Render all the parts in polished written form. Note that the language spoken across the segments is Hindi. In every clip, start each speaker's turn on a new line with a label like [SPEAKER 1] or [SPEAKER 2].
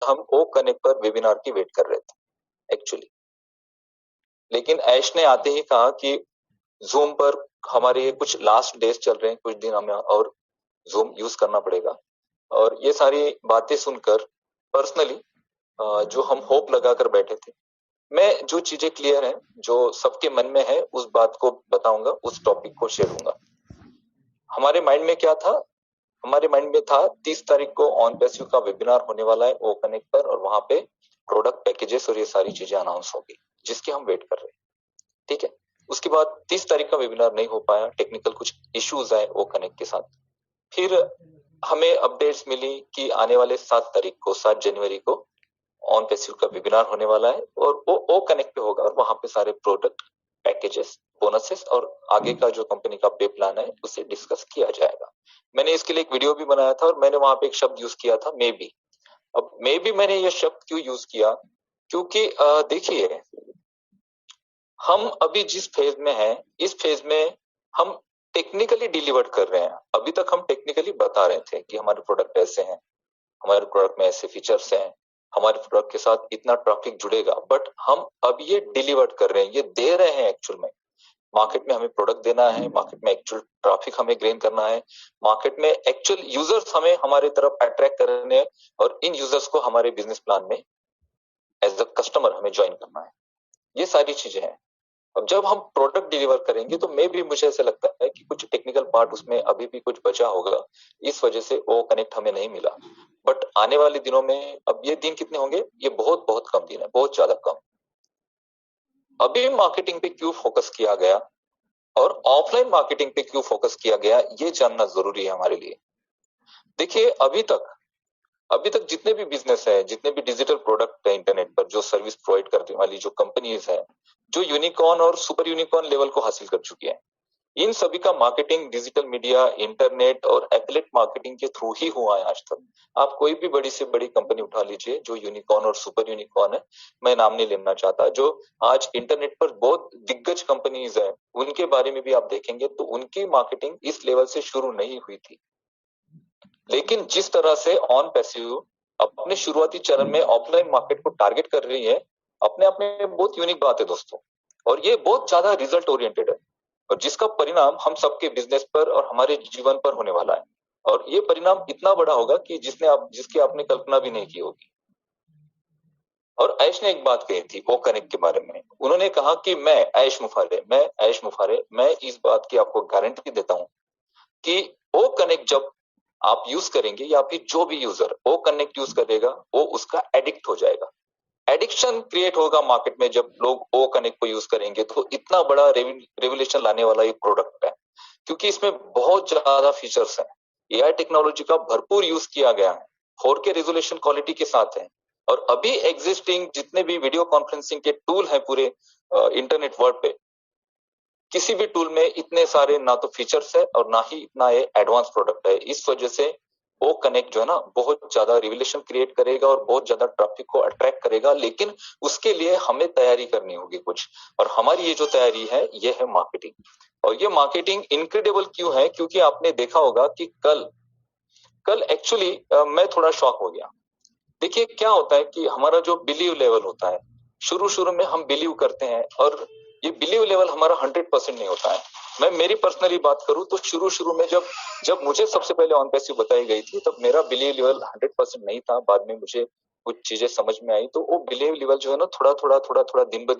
[SPEAKER 1] हम ओ कनेक्ट पर वेबिनार की वेट कर रहे थे एक्चुअली, लेकिन ऐश ने आते ही कहा कि जूम पर हमारे कुछ लास्ट डेज चल रहे हैं, कुछ दिन हमें और जूम यूज करना पड़ेगा। और ये सारी बातें सुनकर पर्सनली जो हम होप लगाकर बैठे थे, मैं जो चीजें क्लियर हैं, जो सबके मन में है, उस बात को बताऊंगा, उस टॉपिक को शेयर दूंगा। हमारे माइंड में क्या था? हमारे माइंड में था 30 तारीख को ऑन पैसिव का वेबिनार होने वाला है ओ कनेक्ट पर, और वहां पे प्रोडक्ट पैकेजेस और ये सारी चीजें अनाउंस होगी, जिसके हम वेट कर रहे हैं। ठीक है, उसके बाद 30 तारीख का वेबिनार नहीं हो पाया, टेक्निकल कुछ इश्यूज आए ओ कनेक्ट के साथ। फिर हमें अपडेट्स मिली कि आने वाले 7 तारीख को, 7 जनवरी को ऑन पैसिव का वेबिनार होने वाला है, और वो ओ कनेक्ट पे होगा, और वहां पे सारे प्रोडक्ट पैकेजेस, बोनसेस और आगे का जो कंपनी का पे प्लान है उसे डिस्कस किया जाएगा। मैंने इसके लिए एक वीडियो भी बनाया था, और मैंने वहां पे एक शब्द यूज किया था, मे बी। अब मे बी मैंने ये शब्द क्यों यूज किया? क्योंकि देखिए, हम अभी जिस फेज में हैं, इस फेज में हम टेक्निकली डिलीवर कर रहे हैं। अभी तक हम टेक्निकली बता रहे थे कि हमारे प्रोडक्ट ऐसे हैं, हमारे प्रोडक्ट में ऐसे फीचर्स हैं, हमारे प्रोडक्ट के साथ इतना ट्रैफिक जुड़ेगा, बट हम अब ये डिलीवर कर रहे हैं, ये दे रहे हैं एक्चुअल में। मार्केट में हमें प्रोडक्ट देना है, मार्केट में एक्चुअल ट्रैफिक हमें गेन करना है, मार्केट में एक्चुअल यूजर्स हमें हमारी तरफ अट्रैक्ट करने हैं, और इन यूजर्स को हमारे बिजनेस प्लान में एज अ कस्टमर हमें ज्वाइन करना है। ये सारी चीजें हैं। अब जब हम प्रोडक्ट डिलीवर करेंगे तो मे भी मुझे ऐसा लगता है कि कुछ टेक्निकल पार्ट उसमें अभी भी कुछ बचा होगा, इस वजह से ओ कनेक्ट हमें नहीं मिला। बट आने वाले दिनों में, अब ये दिन कितने होंगे? ये बहुत बहुत कम दिन है, बहुत ज्यादा कम। अभी मार्केटिंग पे क्यों फोकस किया गया और ऑफलाइन मार्केटिंग पे क्यों फोकस किया गया, ये जानना जरूरी है हमारे लिए। देखिए, अभी तक जितने भी बिजनेस है, जितने भी डिजिटल प्रोडक्ट है इंटरनेट पर, जो सर्विस प्रोवाइड करने वाली जो कंपनीज है, जो यूनिकॉर्न और सुपर यूनिकॉर्न लेवल को हासिल कर चुकी है, इन सभी का मार्केटिंग डिजिटल मीडिया, इंटरनेट और एफिलिएट मार्केटिंग के थ्रू ही हुआ है आज तक। आप कोई भी बड़ी से बड़ी कंपनी उठा लीजिए जो यूनिकॉर्न और सुपर यूनिकॉर्न है, मैं नाम नहीं लेना चाहता, जो आज इंटरनेट पर बहुत दिग्गज कंपनीज है, उनके बारे में भी आप देखेंगे तो उनकी मार्केटिंग इस लेवल से शुरू नहीं हुई थी। लेकिन जिस तरह से ऑन पैसिव अपने शुरुआती चरण में ऑफलाइन मार्केट को टारगेट कर रही है, अपने आप में बहुत यूनिक बात है दोस्तों, और ये बहुत ज्यादा रिजल्ट ओरिएंटेड है, और जिसका परिणाम हम सबके बिजनेस पर और हमारे जीवन पर होने वाला है। और ये परिणाम इतना बड़ा होगा कि जिसकी आपने कल्पना भी नहीं की होगी। और ऐश ने एक बात कही थी ओ कनेक्ट के बारे में। उन्होंने कहा कि मैं ऐश मुफारे, मैं इस बात की आपको गारंटी देता हूं कि ओ कनेक्ट जब आप यूज करेंगे, या फिर जो भी यूजर ओ कनेक्ट यूज करेगा, वो उसका एडिक्ट हो जाएगा। एडिक्शन क्रिएट होगा मार्केट में जब लोग ओ कनेक्ट को यूज करेंगे। तो इतना बड़ा रेवोल्यूशन लाने वाला ये प्रोडक्ट है, क्योंकि इसमें बहुत ज्यादा फीचर्स हैं। एआई टेक्नोलॉजी का भरपूर यूज किया गया है, 4K रेजोल्यूशन क्वालिटी के साथ है। और अभी एग्जिस्टिंग जितने भी वीडियो कॉन्फ्रेंसिंग के टूल हैं पूरे इंटरनेट वर्ल्ड पे, किसी भी टूल में इतने सारे ना तो फीचर्स है और ना ही इतना ये एडवांस प्रोडक्ट है। इस वजह से ओ कनेक्ट जो है ना, बहुत ज्यादा रिवोल्यूशन क्रिएट करेगा और बहुत ज्यादा ट्रैफिक को अट्रैक्ट करेगा, लेकिन उसके लिए हमें तैयारी करनी होगी कुछ। और हमारी ये जो तैयारी है, ये है मार्केटिंग। और ये मार्केटिंग इनक्रेडिबल क्यों है? क्योंकि आपने देखा होगा कि कल एक्चुअली मैं थोड़ा शॉक हो गया। देखिए, क्या होता है कि हमारा जो बिलीव लेवल होता है, शुरू में हम बिलीव करते हैं, और ये बिलीव लेवल हमारा 100% नहीं होता है। मैं मेरी पर्सनली बात करूं तो शुरू में जब मुझे सबसे पहले ऑन पैसिव बताई गई थी, तब मेरा बिलीव लेवल 100% नहीं था। बाद में मुझे कुछ चीजें समझ में आई, तो वो बिलीव लेवल जो है ना, थोड़ा दिन ब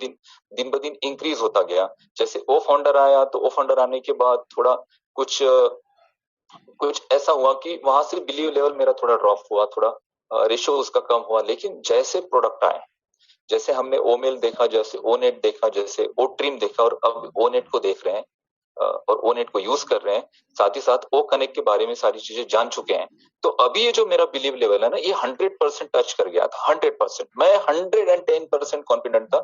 [SPEAKER 1] दिन इंक्रीज होता गया। जैसे ओ फाउंडर आया, तो ओ फाउंडर आने के बाद थोड़ा कुछ ऐसा हुआ कि वहां से बिलीव लेवल मेरा थोड़ा ड्रॉप हुआ, थोड़ा रेशो उसका कम हुआ। लेकिन जैसे प्रोडक्ट आए, जैसे हमने ओ मेल देखा, जैसे ओ नेट देखा, जैसे ओ ट्रिम देखा, और अब ओ नेट को देख रहे हैं और ओ नेट को यूज कर रहे हैं, साथ ही साथ ओ कनेक्ट के बारे में सारी चीजें जान चुके हैं, तो अभी ये जो मेरा बिलीव लेवल है ना, ये 100% टच कर गया था। 100%, मैं 110% कॉन्फिडेंट था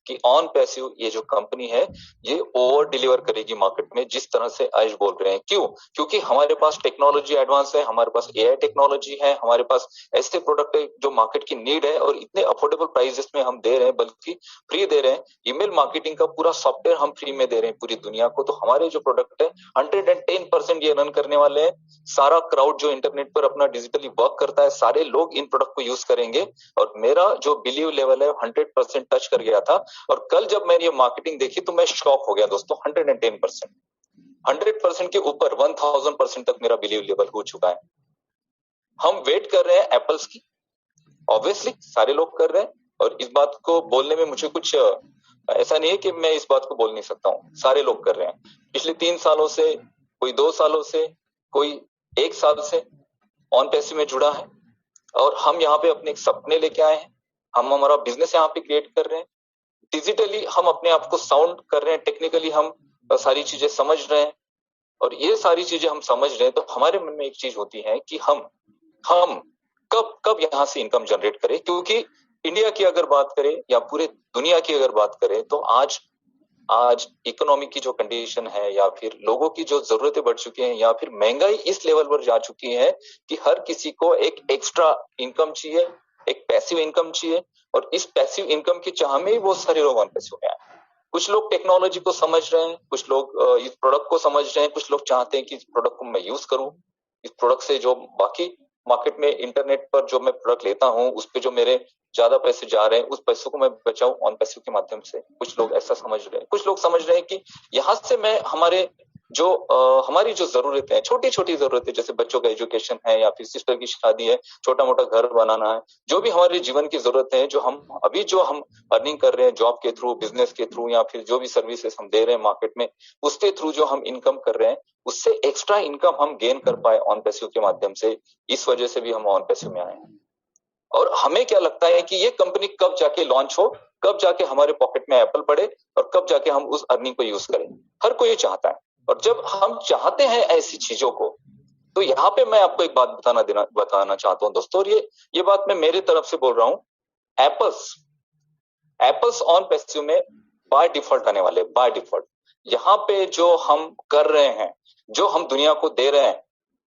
[SPEAKER 1] कि ऑन पैसिव ये जो कंपनी है, ये ओवर डिलीवर करेगी मार्केट में, जिस तरह से आयुष बोल रहे हैं। क्यों? क्योंकि हमारे पास टेक्नोलॉजी एडवांस है, हमारे पास एआई टेक्नोलॉजी है, हमारे पास ऐसे प्रोडक्ट है जो मार्केट की नीड है, और इतने अफोर्डेबल प्राइसेस में हम दे रहे हैं, बल्कि फ्री दे रहे हैं। ईमेल मार्केटिंग का पूरा सॉफ्टवेयर हम फ्री में दे रहे हैं पूरी दुनिया को। तो हमारे जो प्रोडक्ट है, 110% ये रन करने वाले हैं। सारा क्राउड जो इंटरनेट पर अपना डिजिटली वर्क करता है, सारे लोग इन प्रोडक्ट को यूज करेंगे और मेरा जो बिलीव लेवल है 100% टच कर गया था। और कल जब मैंने ये मार्केटिंग देखी तो मैं शॉक हो गया दोस्तों। 110%, 100% के ऊपर 1000% तक मेरा बिलीव लेवल हो चुका है। हम वेट कर रहे हैं एप्पल्स की, ऑब्वियसली सारे लोग कर रहे हैं, और इस बात को बोलने में मुझे कुछ ऐसा नहीं है कि मैं इस बात को बोल नहीं सकता हूँ, सारे लोग कर रहे हैं। पिछले 3 सालों से, कोई 2 सालों से, कोई 1 साल से ऑन पैसिव में जुड़ा है, और हम यहाँ पे अपने सपने लेके आए हैं। हम हमारा बिजनेस यहाँ पे क्रिएट कर रहे हैं, डिजिटली हम अपने आप को साउंड कर रहे हैं, टेक्निकली हम सारी चीजें समझ रहे हैं, और ये सारी चीजें हम समझ रहे हैं तो हमारे मन में एक चीज होती है कि हम कब कब यहाँ से इनकम जनरेट करें। क्योंकि इंडिया की अगर बात करें या पूरे दुनिया की अगर बात करें तो आज इकोनॉमी की जो कंडीशन है, या फिर लोगों की जो जरूरतें बढ़ चुकी हैं, या फिर महंगाई इस लेवल पर जा चुकी है कि हर किसी को एक एक्स्ट्रा इनकम चाहिए, एक पैसिव इनकम चाहिए, और इस पैसिव इनकम की चाह में ही बहुत सारे लोग ऑन पैसिव में आए। कुछ लोग टेक्नोलॉजी को समझ रहे हैं, कुछ लोग इस प्रोडक्ट को समझ रहे हैं, कुछ लोग चाहते हैं कि इस प्रोडक्ट को मैं यूज करूं, इस प्रोडक्ट से जो बाकी मार्केट में इंटरनेट पर जो मैं प्रोडक्ट लेता हूं उस पे जो मेरे ज्यादा पैसे जा रहे हैं उस पैसों को मैं बचाऊं ऑन पैसिव के माध्यम से। कुछ लोग ऐसा समझ रहे हैं, कुछ लोग समझ रहे हैं कि यहाँ से मैं हमारे जो हमारी जो जरूरतें हैं, छोटी छोटी जरूरतें, जैसे बच्चों का एजुकेशन है, या फिर सिस्टर की शादी है, छोटा मोटा घर बनाना है, जो भी हमारे जीवन की जरूरतें हैं, जो हम अर्निंग कर रहे हैं जॉब के थ्रू, बिजनेस के थ्रू, या फिर जो भी सर्विसेज हम दे रहे हैं मार्केट में, उसके थ्रू जो हम इनकम कर रहे हैं, उससे एक्स्ट्रा इनकम हम गेन कर पाए ऑन पैसिव के माध्यम से, इस वजह से भी हम ऑन पैसिव में आए हैं। और हमें क्या लगता है कि ये कंपनी कब जाके लॉन्च हो, कब जाके हमारे पॉकेट में एप्पल पड़े, और कब जाके हम उस अर्निंग को यूज करें। हर कोई ये चाहता है, और जब हम चाहते हैं ऐसी चीजों को, तो यहाँ पे मैं आपको एक बात बताना चाहता हूँ दोस्तों, और ये बात मैं मेरे तरफ से बोल रहा हूँ। एप्पल्स ऑन पैसिव में बाय डिफॉल्ट आने वाले, बाय डिफॉल्ट। यहाँ पे जो हम कर रहे हैं, जो हम दुनिया को दे रहे हैं,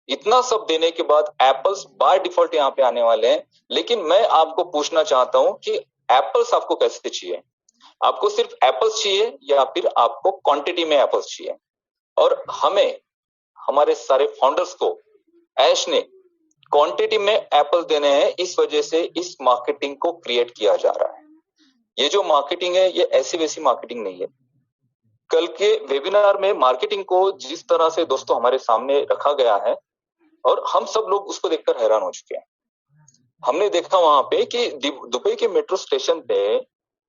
[SPEAKER 1] इतना सब देने के बाद एप्पल्स बाय डिफॉल्ट यहाँ पे आने वाले हैं। लेकिन मैं आपको पूछना चाहता हूं कि एप्पल्स आपको कैसे चाहिए? आपको सिर्फ एप्पल्स चाहिए, या फिर आपको क्वांटिटी में एप्पल्स चाहिए? और हमें, हमारे सारे फाउंडर्स को ऐश ने क्वांटिटी में एप्पल देने हैं, इस वजह से इस मार्केटिंग को क्रिएट किया जा रहा है। ये जो मार्केटिंग है, ये ऐसी वैसी मार्केटिंग नहीं है। कल के वेबिनार में मार्केटिंग को जिस तरह से दोस्तों हमारे सामने रखा गया है, और हम सब लोग उसको देखकर हैरान हो चुके हैं। हमने देखा वहां पे कि दुबई के मेट्रो स्टेशन पे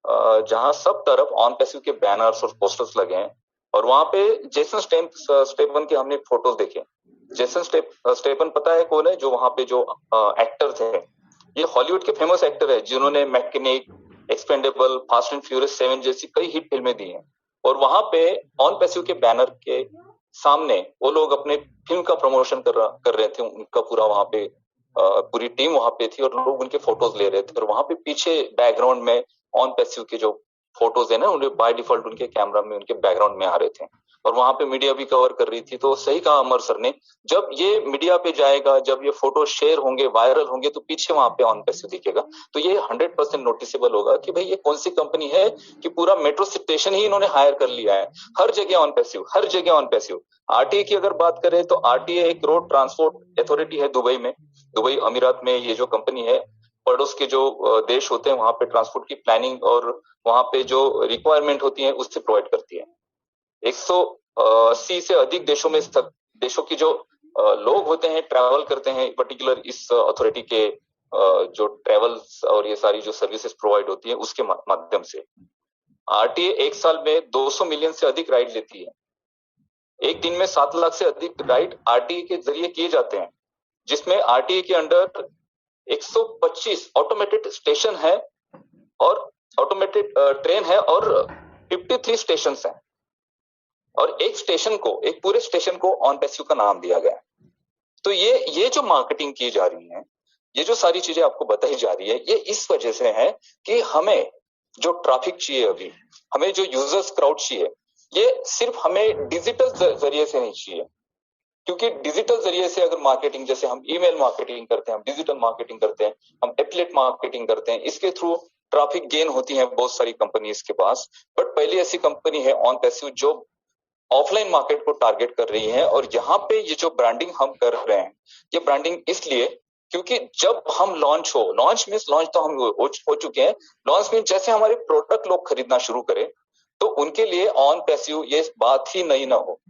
[SPEAKER 1] जहां सब तरफ ऑन पैसिव के बैनर्स और पोस्टर्स लगे हैं, और वहां पे जेसन स्टेपन के हमने फोटोज देखे। जेसन स्टेपन पता है कौन है? जो वहां पे जो एक्टर थे, ये हॉलीवुड के फेमस एक्टर है, जिन्होंने Mechanic, Expendable, Fast and Furious 7 जैसी कई हिट फिल्में दी हैं। और वहां पे ऑन पैसिव के बैनर के सामने वो लोग अपने फिल्म का प्रमोशन कर रहे थे। उनका पूरा वहां पे पूरी टीम वहां पे थी, और लोग उनके फोटोज ले रहे थे, और वहां पे पीछे बैकग्राउंड में ऑन पैसिव के जो फोटोज है ना, उन्हें बाय डिफॉल्ट उनके कैमरा में, उनके बैकग्राउंड में आ रहे थे, और वहां पे मीडिया भी कवर कर रही थी। तो सही कहा अमर सर ने, जब ये मीडिया पे जाएगा, जब ये फोटो शेयर होंगे, वायरल होंगे, तो पीछे वहां पे ऑन पैसिव दिखेगा। तो ये 100% नोटिसेबल होगा कि भाई ये कौन सी कंपनी है कि पूरा मेट्रो स्टेशन ही इन्होंने हायर कर लिया है। हर जगह ऑन पैसिव, हर जगह ऑन पैसिव। आरटीए की अगर बात करें तो आरटीए एक रोड ट्रांसपोर्ट अथॉरिटी है दुबई में, दुबई अमीरात में। ये जो कंपनी है, पड़ोस के जो देश होते हैं वहां पे ट्रांसपोर्ट की प्लानिंग और वहां पे जो रिक्वायरमेंट होती है उससे प्रोवाइड करती है। 180 से अधिक देशों में, देशों की जो लोग होते हैं, ट्रैवल करते हैं पर्टिकुलर इस अथॉरिटी के जो ट्रैवल्स और ये सारी जो सर्विसेज प्रोवाइड होती है उसके माध्यम से। आरटीए एक साल में 200 मिलियन से अधिक राइड लेती है। एक दिन में 7 लाख से अधिक राइड आरटीए के जरिए किए जाते हैं, जिसमें आरटीए के अंडर 125 ऑटोमेटेड स्टेशन है और ऑटोमेटेड ट्रेन है, और 53 स्टेशन हैं, और एक स्टेशन को, एक पूरे स्टेशन को ऑन पैसिव का नाम दिया गया है। तो ये जो मार्केटिंग की जा रही है, ये जो सारी चीजें आपको बताई जा रही है, ये इस वजह से है कि हमें जो ट्रैफिक चाहिए, अभी हमें जो यूजर्स क्राउड चाहिए, ये सिर्फ हमें डिजिटल जरिए से नहीं चाहिए। क्योंकि डिजिटल जरिए से अगर मार्केटिंग, जैसे हम ईमेल मार्केटिंग करते हैं, हम डिजिटल मार्केटिंग करते हैं, हम एफिलिएट मार्केटिंग करते हैं, इसके थ्रू ट्रैफिक गेन होती है बहुत सारी कंपनीज के पास। बट पहली ऐसी कंपनी है ऑन पैसिव जो ऑफलाइन मार्केट को टारगेट कर रही हैं। और यहाँ पे ये जो ब्रांडिंग हम कर रहे हैं, ये ब्रांडिंग इसलिए क्योंकि जब हम लॉन्च तो हम हो चुके हैं, लॉन्च मीन्स जैसे हमारे प्रोडक्ट लोग खरीदना शुरू करें तो उनके लिए ऑन पैसिव ये बात ही नहीं ना हो।